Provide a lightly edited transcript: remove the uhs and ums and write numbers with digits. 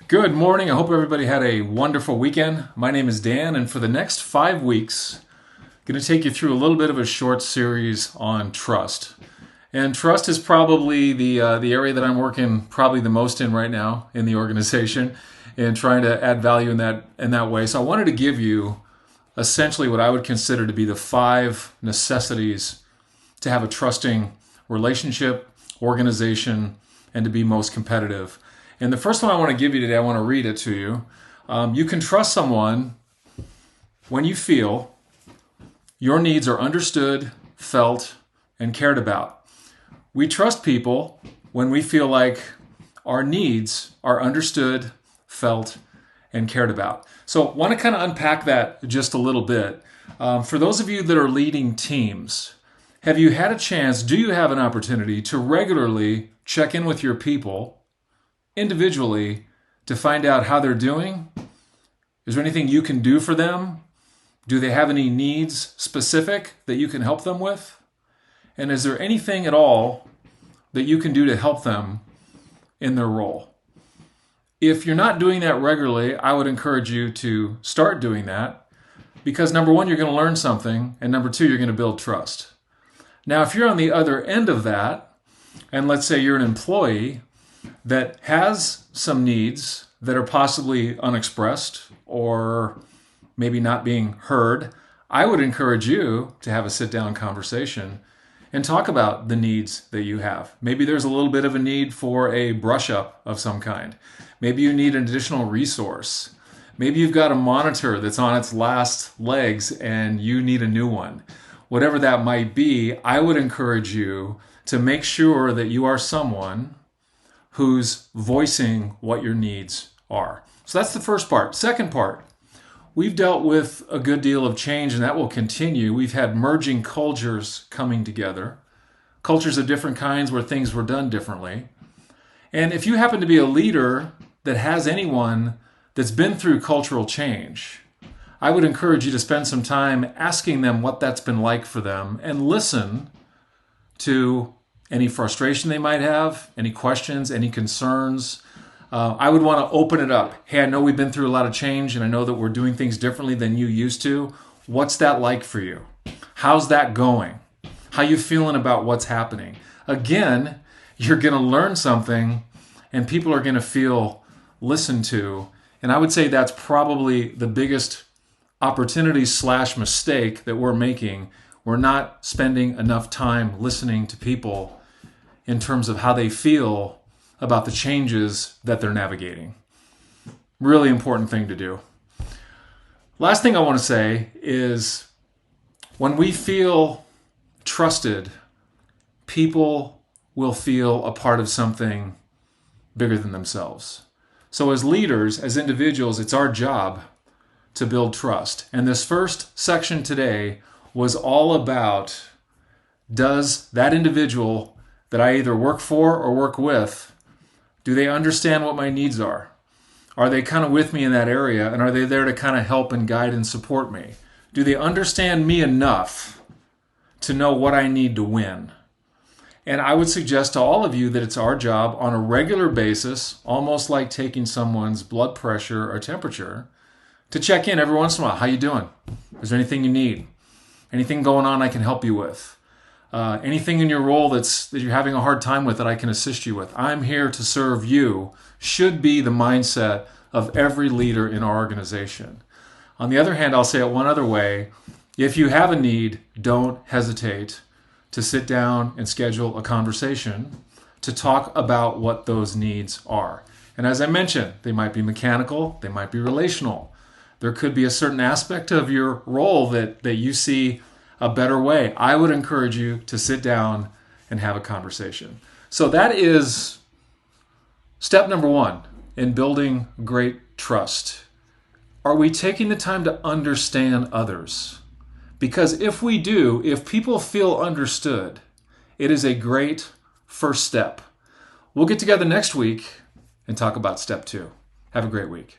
Good morning. I hope everybody had a wonderful weekend. My name is Dan, and for the next 5 weeks, I'm going to take you through a little bit of a short series on trust. And trust is probably the area that I'm working probably the most in right now in the organization, and trying to add value in that way. So I wanted to give you essentially what I would consider to be the 5 necessities to have a trusting relationship, organization, and to be most competitive. And the first one I want to give you today, I want to read it to you. You can trust someone when you feel your needs are understood, felt, and cared about. We trust people when we feel like our needs are understood, felt, and cared about. So I want to kind of unpack that just a little bit. For those of you that are leading teams, have you had a chance, do you have an opportunity to regularly check in with your people individually to find out how they're doing? Is there anything you can do for them? Do they have any needs specific that you can help them with? And is there anything at all that you can do to help them in their role? If you're not doing that regularly, I would encourage you to start doing that, because number one, you're going to learn something, and number two, you're going to build trust. Now, if you're on the other end of that, and let's say you're an employee that has some needs that are possibly unexpressed or maybe not being heard, I would encourage you to have a sit-down conversation and talk about the needs that you have. Maybe there's a little bit of a need for a brush-up of some kind. Maybe you need an additional resource. Maybe you've got a monitor that's on its last legs and you need a new one. Whatever that might be, I would encourage you to make sure that you are someone who's voicing what your needs are. So that's the first part. Second part, we've dealt with a good deal of change, and that will continue. We've had merging cultures coming together, cultures of different kinds where things were done differently. And if you happen to be a leader that has anyone that's been through cultural change, I would encourage you to spend some time asking them what that's been like for them, and listen to any frustration they might have, any questions, any concerns. I would want to open it up. Hey, I know we've been through a lot of change, and I know that we're doing things differently than you used to. What's that like for you? How's that going? How you feeling about what's happening? Again, you're going to learn something, and people are going to feel listened to. And I would say that's probably the biggest opportunity/mistake that we're making. We're not spending enough time listening to people in terms of how they feel about the changes that they're navigating. Really important thing to do. Last thing I want to say is, when we feel trusted, people will feel a part of something bigger than themselves. So as leaders, as individuals, it's our job to build trust. And this first section today was all about, does that individual that I either work for or work with, do they understand what my needs are? Are they kind of with me in that area, and are they there to kind of help and guide and support me? Do they understand me enough to know what I need to win? And I would suggest to all of you that it's our job on a regular basis, almost like taking someone's blood pressure or temperature, to check in every once in a while. How you doing? Is there anything you need? Anything going on I can help you with? Anything in your role that you're having a hard time with that I can assist you with? I'm here to serve you, should be the mindset of every leader in our organization. On the other hand, I'll say it one other way. If you have a need, don't hesitate to sit down and schedule a conversation to talk about what those needs are. And as I mentioned, they might be mechanical, they might be relational. There could be a certain aspect of your role that you see a better way. I would encourage you to sit down and have a conversation. So that is step number 1 in building great trust. Are we taking the time to understand others? Because if we do, if people feel understood, it is a great first step. We'll get together next week and talk about step 2. Have a great week.